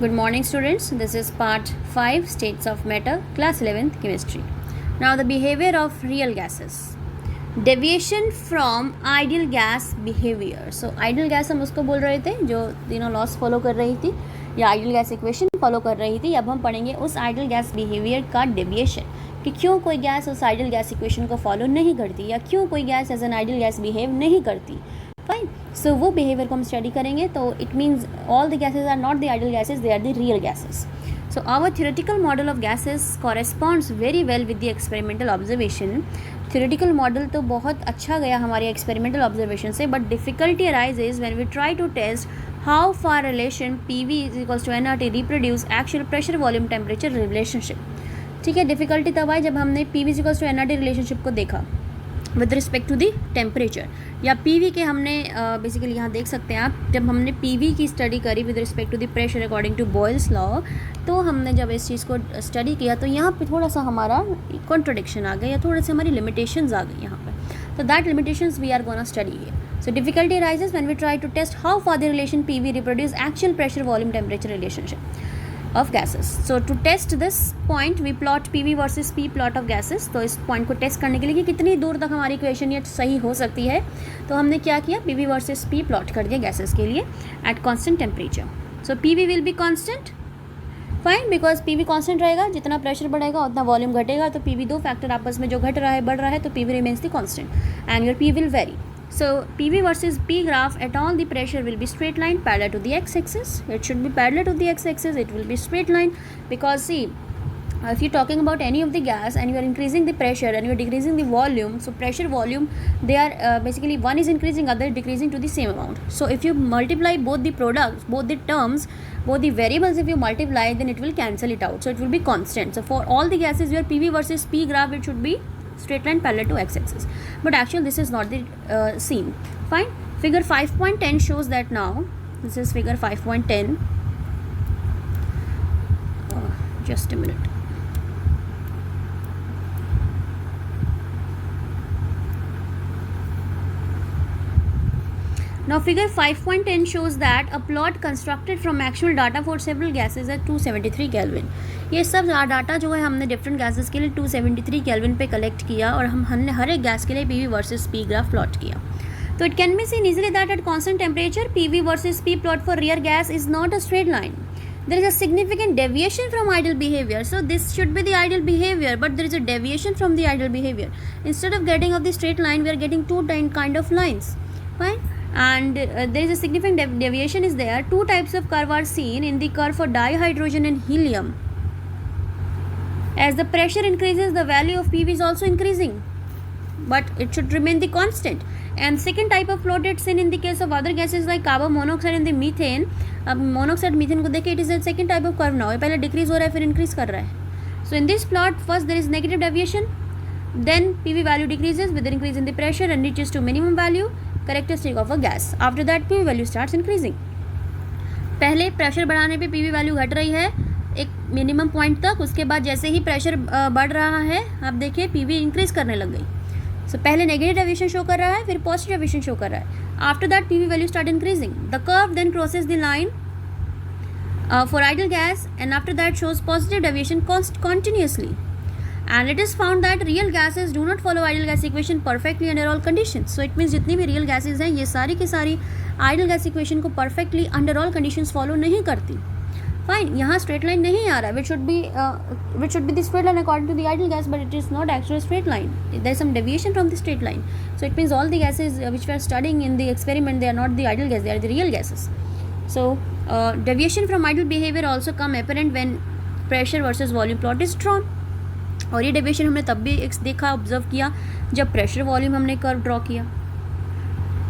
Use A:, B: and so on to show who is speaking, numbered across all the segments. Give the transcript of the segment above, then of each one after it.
A: Good morning, students. This is part 5, States of Matter, class 11th chemistry. Now the behavior of real gases. Deviation from ideal gas behavior. So ideal gas हम उसको बोल रहे थे जो तीनों loss follow कर रही थी या आइडियल गैस इक्वेशन फॉलो कर रही थी. अब हम पढ़ेंगे उस आइडियल गैस बिहेवियर का डेविएशन कि क्यों कोई गैस उस आइडियल गैस इक्वेशन को फॉलो नहीं करती या क्यों कोई gas as an ideal gas behave नहीं करती. फाइन. सो वो बिहेवियर को हम स्टडी करेंगे. तो it means all the gases are not the ideal gases, they are the real gases. So our theoretical model of gases corresponds very well with the experimental observation. Theoretical model तो बहुत अच्छा गया हमारे experimental observation से, but difficulty arises when we try to test how far relation PV is equals to nRT reproduce actual pressure volume temperature relationship. ठीक है, difficulty तब आई जब हमने PV is equals to nRT relationship को देखा with respect to the temperature या PV के हमने बेसिकली यहाँ देख सकते हैं आप, जब हमने पीवी की स्टडी करी with respect to the pressure according to Boyle's law, तो हमने जब इस चीज़ को स्टडी किया तो यहाँ पे थोड़ा सा हमारा कॉन्ट्रडिक्शन आ गया या थोड़ी सी हमारी लिमिटेशंस आ गई यहाँ पे. तो that limitations we are gonna study here. So difficulty arises when we try to test how far the relation PV reproduce actual pressure volume temperature relationship of gases. So to test this point we plot PV versus P plot of gases. तो इस point को test करने के लिए कि कितनी दूर तक हमारी इक्वेशन ये सही हो सकती है, तो हमने क्या किया, PV वर्सेस P प्लॉट कर दिया गैसेस के लिए at constant temperature. So PV will be constant. Fine, because PV constant रहेगा, जितना प्रेशर बढ़ेगा उतना वॉल्यूम घटेगा. तो PV दो फैक्टर आपस में जो घट रहा है बढ़ रहा है, तो PV remains the constant and your P will very. So PV versus P graph at all the pressure will be straight line parallel to the x-axis. It should be parallel to the x-axis. It will be straight line because see, if you're talking about any of the gas and you are increasing the pressure and you are decreasing the volume, so pressure volume they are basically one is increasing, other is decreasing to the same amount. So if you multiply both the products, both the terms, both the variables, if you multiply, then it will cancel it out. So it will be constant. So for all the gases, your PV versus P graph it should be straight line parallel to x-axis, but actually this is not the scene. Fine. Figure 5.10 shows that now. This is figure 5.10. Just a minute. Now figure 5.10 shows that a plot constructed from actual data for several gases at 273 Kelvin. ये सब data जो है हमने different gases के लिए 273 kelvin पे collect किया और हमने हर एक गैस के लिए PV versus P graph plot किया. तो it can be seen easily that at constant temperature PV versus P plot for real gas is not a straight line. There is a significant deviation from ideal behavior. So this should be the ideal behavior, but there is a deviation from the ideal behavior. Instead of getting of the straight line, we are getting two kind of lines. Fine. And there is a significant deviation is there. Two types of curve are seen in the curve for dihydrogen and helium. As the pressure increases, the value of PV is also increasing, but it should remain the constant. And second type of plot is seen in the case of other gases like carbon monoxide and the methane. अब monoxide methane को देखिए, it is the second type of curve now. पहले decrease हो रहा है फिर increase कर रहा है. So in this plot first there is negative deviation, then PV value decreases with the increase in the pressure and reaches to minimum value characteristic of a gas. After that PV value starts increasing. पहले pressure बढ़ाने पे PV value घट रही है एक minimum point तक, उसके बाद जैसे ही प्रेशर बढ़ रहा है आप देखिए PV इंक्रीज करने लग गई. सो पहले नेगेटिव डेविएशन शो कर रहा है, फिर पॉजिटिव डेविएशन शो कर रहा है. After that PV value start increasing. The curve then crosses the line for ideal gas and after that shows positive deviation continuously. And it is found that real gases do not follow ideal gas equation perfectly under all conditions. So it means जितनी भी real gases हैं ये सारी की सारी ideal gas equation को perfectly under all conditions follow नहीं करती. Fine. यहाँ straight line नहीं आ रहा है, which should be the straight line according to the ideal gas, but it is not actually straight line. There is some deviation from the straight line. So it means all the gases which we are studying in the experiment, they are not the ideal gas, they are the real gases. So deviation from ideal behavior also come apparent when pressure versus volume plot is drawn. और ये deviation हमने तब भी देखा, observe किया जब pressure volume हमने curve draw किया.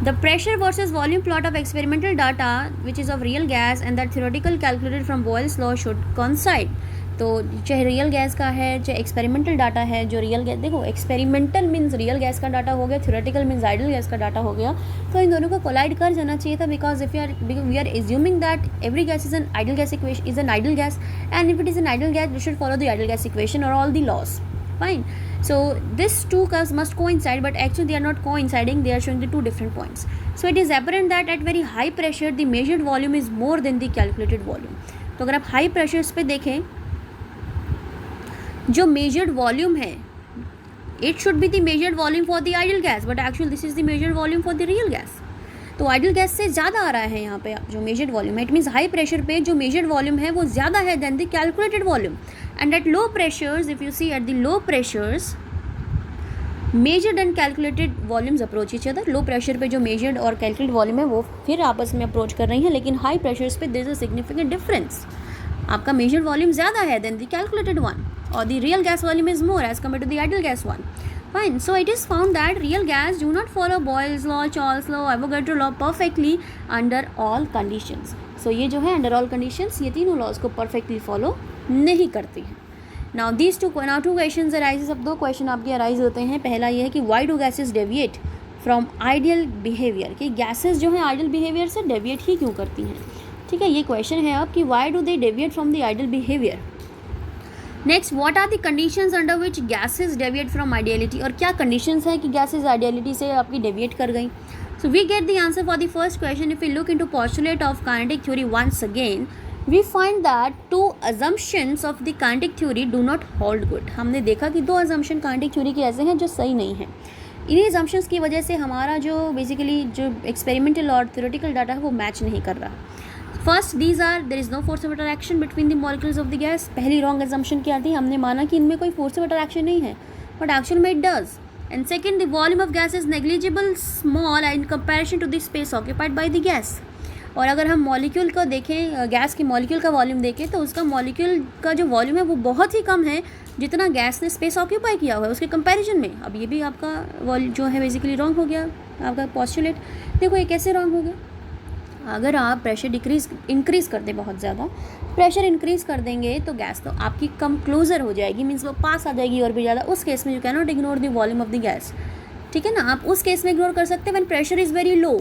A: The pressure versus volume plot of experimental data which is of real gas and that theoretical calculated from Boyle's law should coincide. तो चाहे रियल गैस का है चाहे एक्सपेरिमेंटल डाटा है, जो रियल गैस देखो एक्सपेरिमेंटल मीन्स रियल गैस का data हो गया, थ्योरेटिकल मीन्स आइडियल गैस का डाटा हो गया, तो इन दोनों को कोलाइड कर जाना चाहिए था. Because if we are assuming that every gas is an ideal gas equation is an ideal gas and if it is an ideal gas we should follow the ideal gas equation और all the laws. Fine. So these two curves must coincide, but actually they are not coinciding, they are showing the two different points. So it is apparent that at very high pressure the measured volume is more than the calculated volume. तो अगर आप high pressures पे देखें, जो measured volume है, it should be the measured volume for the ideal gas, but actually this is the measured volume for the real gas. तो ideal gas से ज़्यादा आ रहा है यहाँ पे जो मेजर्ड वॉल्यूम है। इट मीन्स हाई प्रेशर पे जो मेजर्ड वॉल्यूम है वो ज़्यादा है than the calculated volume. And at low pressures, if you see at the low pressures, measured and calculated volumes approach each other. Low pressure पे जो measured और calculated volume है वो फिर आपस में अप्रोच कर रही हैं, लेकिन हाई प्रेशर्स पे there is a significant difference. आपका मेजर्ड वॉल्यूम ज़्यादा है देन द कैलकुलेटेड वन, और the real gas volume is more as compare to the ideal gas one. Fine. So it is found that real gas do not follow Boyle's law, Charles' law, Avogadro law perfectly under all conditions. So ये जो है under all conditions, ये तीनों laws को perfectly follow नहीं करती हैं. Now two questions arises. अब दो question आपके arise होते हैं. पहला ये है कि why do gases deviate from ideal behavior? कि gases जो हैं ideal behavior से deviate ही क्यों करती हैं? ठीक है, ये question है अब कि why do they deviate from the ideal behavior? Next, what are the conditions under which gases deviate from ideality? और क्या कंडीशंस है कि गैसेज आइडियलिटी से आपकी डेविएट कर गई? So we get the answer for the first question if you look into postulate of kinetic theory once again, we find that two assumptions of the kinetic theory do not hold good. हमने देखा कि दो assumption kinetic theory के ऐसे हैं जो सही नहीं हैं। इन्हीं अजम्पशंस की वजह से हमारा जो बेसिकली जो एक्सपेरिमेंटल और थ्योरेटिकल डाटा है वो मैच नहीं कर रहा। First, these are there is no force of attraction between the molecules of the gas. पहली रॉन्ग एजम्पशन क्या थी? हमने माना कि इनमें कोई फोर्स ऑफ अट्रैक्शन नहीं है, बट एक्चुअल में it does. And second, the volume of gas is negligible small in comparison to the space occupied by the gas. और अगर हम मॉलिक्यूल को देखें, गैस के मॉलिक्यूल का वॉल्यूम देखें, तो उसका मॉलिक्यूल का जो वॉल्यूम है वो बहुत ही कम है जितना गैस ने स्पेस ऑक्यूपाई किया हुआ है उसके कंपैरिजन में। अब ये भी आपका वॉल्यूम जो है बेसिकली रॉन्ग हो गया, आपका पोस्टुलेट। देखो ये कैसे रॉन्ग हो गया? अगर आप प्रेशर इंक्रीज़ कर दें, बहुत ज़्यादा प्रेशर इंक्रीज़ कर देंगे तो गैस तो आपकी कम क्लोज़र हो जाएगी, मीन्स वो पास आ जाएगी और भी ज़्यादा। उस केस में you can not ignore the volume of the gas, ठीक है ना। आप उस केस में इग्नोर कर सकते हैं when pressure is very low,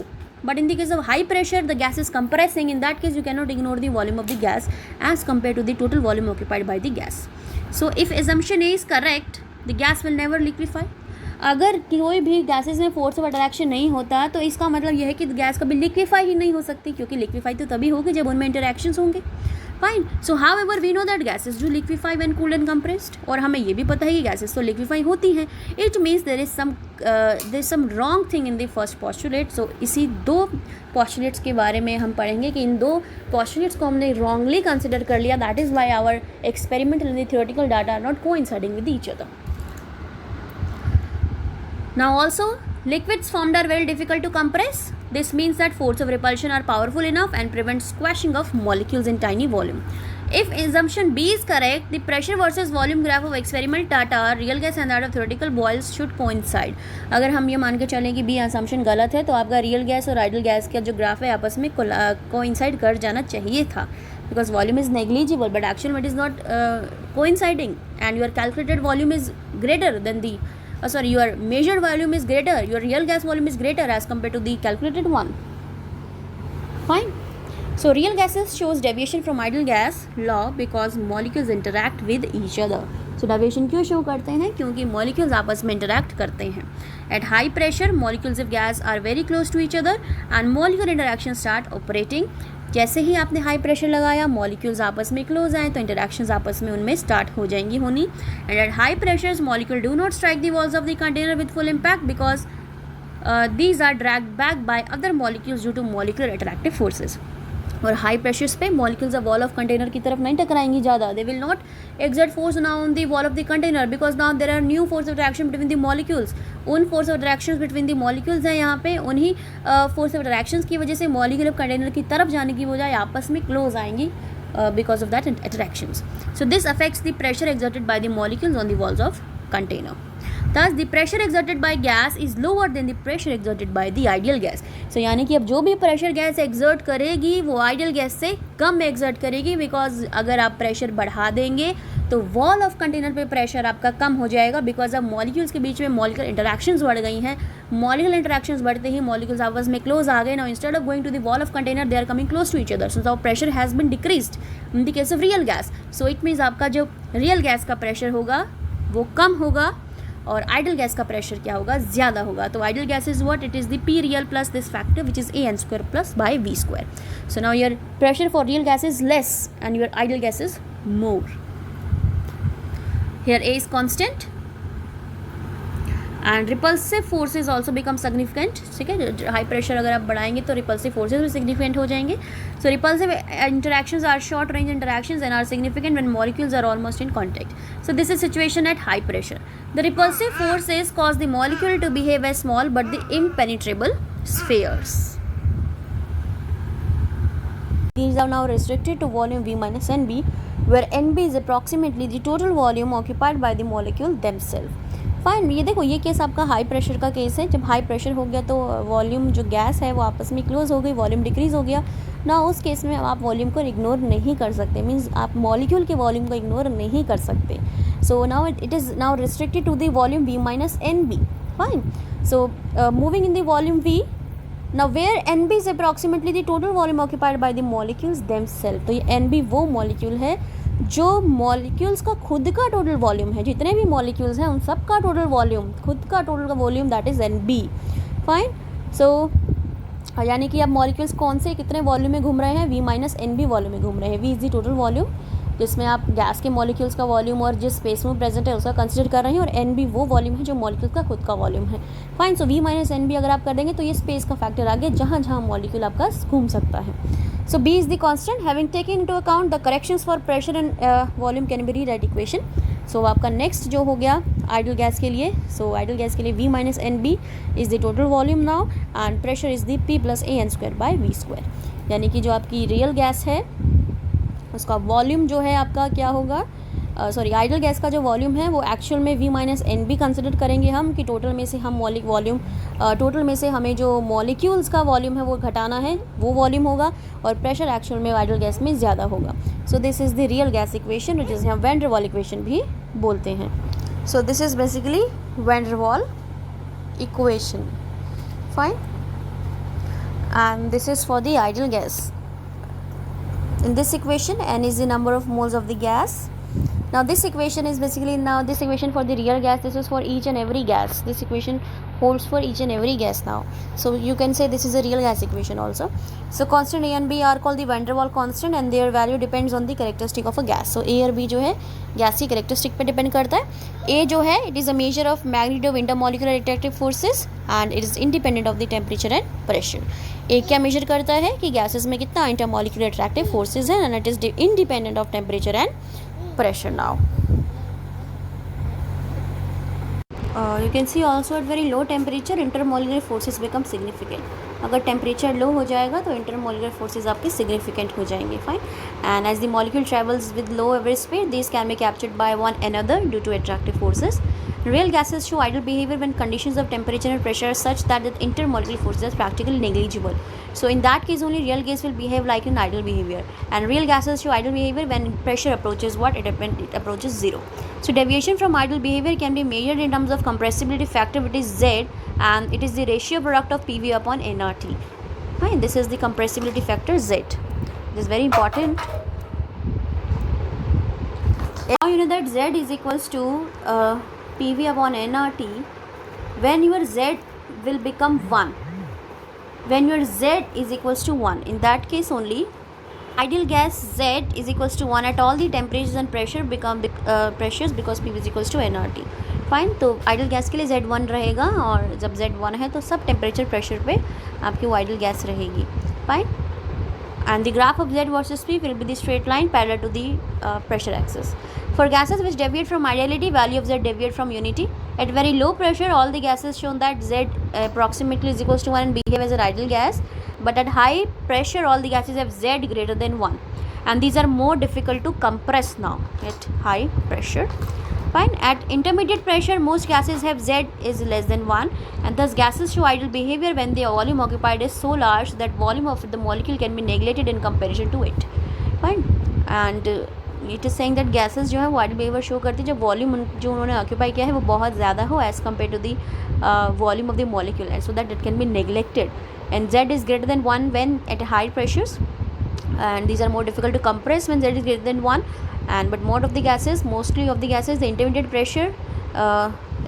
A: but in the case of high pressure the gas is compressing, in that case you can not ignore the volume of the gas as compare to the total volume occupied by the gas. So if assumption is correct, the gas will never liquefy. अगर कोई भी gases में force of attraction नहीं होता तो इसका मतलब यह है कि गैस कभी लिक्विफाई ही नहीं हो सकती, क्योंकि लिक्विफाई तो तभी होगी जब उनमें इंटरैक्शंस होंगे। Fine. So however we know that gases do liquefy when cooled and compressed, और हमें ये भी पता है कि गैसेस तो लिक्विफाई होती हैं। It means there is some wrong thing in the first postulate. So इसी दो पोस्टुलेट्स के बारे में हम पढ़ेंगे कि इन दो पोस्टुलेट्स को हमने रॉन्गली कंसिडर कर लिया। That is why our experimental and theoretical data are not coinciding with each other. Now also, liquids formed are very difficult to compress. This means that force of repulsion are powerful enough and prevent squashing of molecules in tiny volume. If assumption B is correct, the pressure versus volume graph of experimental data, real gas and that of theoretical boils should coincide. अगर हम ये मान के चलें कि B assumption गलत है तो आपका रियल गैस और आइडियल गैस का जो ग्राफ है आपस में कोइंसाइड कर जाना चाहिए था, because volume is negligible but actually it is not coinciding and your calculated volume is greater than the your measured volume is greater, your real gas volume is greater as compared to the calculated one. Fine. So real gases shows deviation from ideal gas law because molecules interact with each other. So deviation क्यों show करते हैं? क्योंकि molecules आपस में interact करते हैं. At high pressure, molecules of gas are very close to each other and molecular interactions start operating. जैसे ही आपने हाई प्रेशर लगाया, मॉलिक्यूल्स आपस में क्लोज आए तो इंटरैक्शंस आपस में उनमें स्टार्ट हो जाएंगी होनी। And at high pressures molecule do not strike the walls of the container with full impact because these are dragged back by other molecules due to molecular attractive forces. और high pressures पे molecules अब wall of container की तरफ नहीं टकराएंगी ज़्यादा। They will not exert force now on the wall of the container because now there are new force of attraction between the molecules. उन force of attraction between the molecules हैं यहाँ पे, उन्हीं फोर्स ऑफ अट्रैक्शंस की वजह से molecule of container की तरफ जाने की बजाय आपस में क्लोज आएंगी because of that attractions. So this affects the pressure exerted by the molecules on the walls of container. Thus the pressure exerted by gas is lower than the pressure exerted by the ideal gas. So यानी कि अब जो भी pressure gas exert करेगी वो ideal gas से कम exert करेगी, because अगर आप प्रेशर बढ़ा देंगे तो वॉल ऑफ कंटेनर पे प्रेशर आपका कम हो जाएगा, बिकॉज अब मॉलिक्यूल्स के बीच में मॉलिक्यूलर इंटरैक्शंस बढ़ गई हैं। मॉलिक्यूलर इंटरैक्शंस बढ़ते ही मॉलिक्यूल्स आपस में क्लोज आ गए। Now instead of going to the wall of container they are coming close to each other, so the pressure has been decreased in the case of real gas. So it means आपका जो real gas का pressure होगा वो कम होगा और idol gas का pressure क्या होगा, ज़्यादा होगा. तो idol gas is what, it is the P real plus this factor which is AN square plus by V square. So now your pressure for real gas is less and your ideal gas is more. Here A is constant and repulsive forces also become significant. ठीक है, high pressure अगर आप बढ़ाएंगे तो repulsive forces भी significant हो जाएंगे. So repulsive interactions are short range interactions and are significant when molecules are almost in contact. So this is situation at high pressure. The repulsive forces cause the molecule to behave as small but the impenetrable spheres. These are now restricted to volume V minus NB, where NB is approximately the total volume occupied by the molecule themselves. Fine. ये देखो, ये case आपका high pressure का case है. जब high pressure हो गया तो वॉल्यूम जो गैस है वो आपस में क्लोज हो गई, वॉल्यूम डिक्रीज हो गया ना. उस केस में आप वॉल्यूम को इग्नोर नहीं कर सकते, मीन्स आप मॉलिक्यूल के वॉल्यूम को इग्नोर नहीं कर सकते. So now it is now restricted to the volume V minus NB. Fine. So moving in the volume V. Now where NB is approximately the total volume occupied by the molecules themselves. तो ये NB वो molecule है जो molecules का खुद का total volume है. जितने भी मॉलिक्यूल्स हैं उन सब का टोटल वॉल्यूम, खुद का टोटल का volume, that is NB. Fine. So यानी कि अब मॉलिक्यूल्स कौन से कितने वॉल्यूम में घूम रहे हैं, V minus NB वॉल्यूम में घूम रहे हैं. V is the total volume जिसमें आप गैस के मॉलिक्यूल्स का वॉल्यूम और जिस स्पेस में प्रेजेंट है उसका कंसिडर कर रहे हैं, और NB वो वॉल्यूम है जो मॉलिक्यूल्स का खुद का वॉल्यूम है. फाइन. सो V minus NB अगर आप कर देंगे तो ये स्पेस का फैक्टर आ गया जहाँ जहाँ मॉलिक्यूल आपका घूम सकता है. So B is the constant. Having taken into account the corrections for pressure and volume can be rewrite equation. So आपका next जो हो गया आइडल गैस के लिए. So आइडल गैस के लिए V minus NB is the total volume now and pressure is the P plus AN square by V square. यानी कि जो आपकी रियल गैस है उसका वॉल्यूम जो है आपका क्या होगा, सॉरी आइडल गैस का जो वॉल्यूम है वो एक्चुअल में V minus NB कंसिडर करेंगे हम कि टोटल में से हम वॉल्यूम टोटल में से हमें जो मॉलिक्यूल्स का वॉल्यूम है वो घटाना है, वो वॉल्यूम होगा, और प्रेशर एक्चुअल में आइडल गैस में ज़्यादा होगा. So this is the real gas equation जिसे हम वैन डर वाल इक्वेशन भी बोलते हैं. So this is basically van der Waal equation. Fine. And this is for the ideal gas. In this equation, N is the number of moles of the gas. Now this equation is basically, now this equation for the real gas, this is for each and every gas. This equation holds for each and every gas now. So you can say this is a real gas equation also. So constant A and B are called the van der Waals constant and their value depends on the characteristic of a gas. So A और B जो है gas की characteristic पे depend करता है. A जो है it is a measure of magnitude of intermolecular attractive forces and it is independent of the temperature and pressure. A क्या मेजर करता है कि गैसेस में कितना इंटरमॉलिक्यूलर अट्रैक्टिव फोर्सेस हैं and it is independent of temperature and pressure. Now you can see also at very low temperature intermolecular forces become significant. अगर temperature low हो जाएगा तो इंटरमॉलिक्यूलर फोर्सेस आपके सिग्निफिकेंट हो जाएंगे. Fine. And as the molecule travels with low average speed this can be captured by one another due to attractive forces. Real gases show idle behavior when conditions of temperature and pressure are such that the intermolecular forces are practically negligible. So in that case only real gas will behave like an idle behavior. And real gases show idle behavior when pressure approaches what? It approaches zero. So deviation from idle behavior can be measured in terms of compressibility factor, which is Z, and it is the ratio product of PV upon nRT. Fine. This is the compressibility factor Z. This is very important. Now you know that Z is equals to PV upon nRT when your Z will become 1, when your Z is equals to 1. In that case only ideal gas Z is equals to 1 at all the temperatures and pressure become pressures because PV is equals to nRT. Fine. तो idol gas के लिए Z1 रहेगा और जब Z1 है तो सब temperature pressure पे आपकी वो आइडल गैस रहेगी. Fine. And the graph of Z versus P will be the straight line parallel to the pressure axis. For gases which deviate from ideality, value of Z deviate from unity. At very low pressure, all the gases shown that Z approximately is equals to 1 and behave as an ideal gas. But at high pressure, all the gases have Z greater than 1. And these are more difficult to compress now at high pressure. Fine. At intermediate pressure, most gases have Z is less than 1 and thus gases show idle behavior when their volume occupied is so large that volume of the molecule can be neglected in comparison to it. Fine. And it is saying that gases जो है वो idle behavior show करती है जब volume जो उन्होंने occupy किया है वो बहुत ज़्यादा हो as compared to the volume of the molecule, and so that it can be neglected. And Z is greater than 1 when at high pressures, and these are more difficult to compress when Z is greater than 1. And but mostly of the gases the intermediate pressure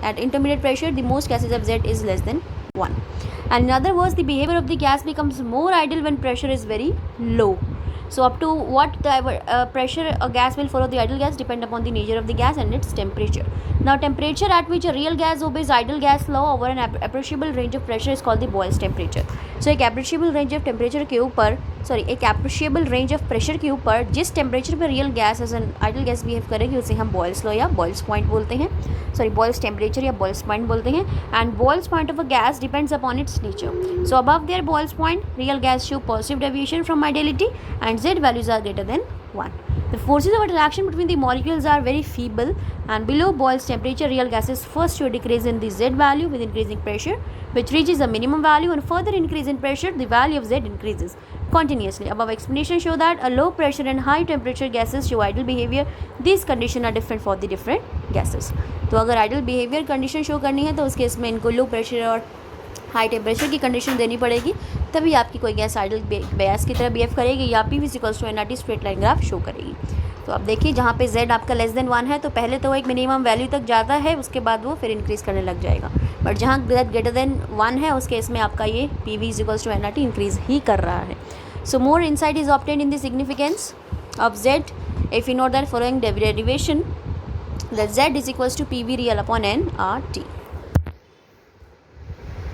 A: At intermediate pressure, the most gases of Z is less than 1. And in other words, the behavior of the gas becomes more ideal when pressure is very low. So up to what pressure a gas will follow the ideal gas depend upon the nature of the gas and its temperature. Now temperature at which a real gas obeys ideal gas law over an appreciable range of pressure is called the Boyle's temperature. So एक appreciable range of temperature के ऊपर एक appreciable range of pressure के ऊपर जिस temperature पर real gas as an ideal gas behave करेगी उसे हम Boyle's law या Boyle's point बोलते हैं, Boyle's temperature या Boyle's point बोलते हैं. And Boyle's point of a gas depends upon its nature. So above their Boyle's point, real gas show positive deviation from ideality and Z values are greater than 1. The forces of attraction between the molecules are very feeble, and below Boyle's temperature, real gases first show a decrease in the Z value with increasing pressure, which reaches a minimum value, and further increase in pressure, the value of Z increases continuously. Above explanation show that a low pressure and high temperature gases show ideal behavior. These conditions are different for the different gases. तो अगर ideal behavior condition show करनी है तो उस case में इनको low pressure और high temperature की कंडीशन देनी पड़ेगी, तभी आपकी कोई गैस आइडल गैस की तरह बिहेव करेगी या P V equals to NRT straight line graph show करेगी. तो अब देखिए जहाँ पे z आपका लेस देन 1 है तो पहले तो वो एक मिनिमम वैल्यू तक जाता है, उसके बाद वो फिर इंक्रीज़ करने लग जाएगा. बट जहाँ z ग्रेटर देन 1 है उस केस में आपका ये P V equals to NRT increase ही कर रहा है. So more insight is obtained in the significance of z if you note that following derivation that z is equals to pv real upon nRT.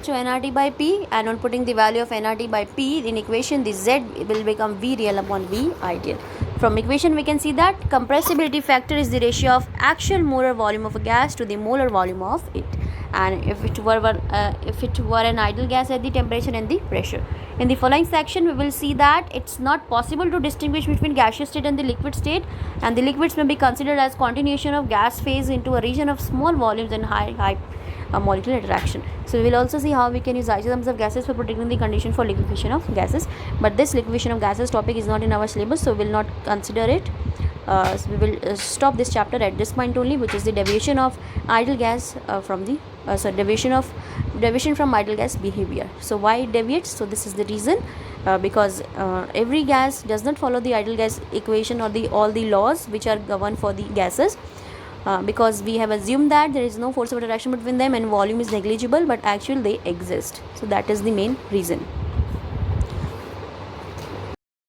A: So nRT by P, and on putting the value of nRT by P in equation, the Z will become V real upon V ideal. From equation we can see that compressibility factor is the ratio of actual molar volume of a gas to the molar volume of it, and if it were an ideal gas at the temperature and the pressure. In the following section we will see that it's not possible to distinguish between gaseous state and the liquid state, and the liquids may be considered as continuation of gas phase into a region of small volumes and high molecular interaction. So we will also see how we can use isotherms of gases for predicting the condition for liquefaction of gases, but this liquefaction of gases topic is not in our syllabus, so we will not consider it. So we will stop this chapter at this point only, which is the deviation of ideal gas from the deviation from ideal gas behavior. So why it deviates? So this is the reason, because every gas does not follow the ideal gas equation or all the laws which are governed for the gases. Because we have assumed that there is no force of attraction between them and volume is negligible, but actually they exist. So that is the main reason.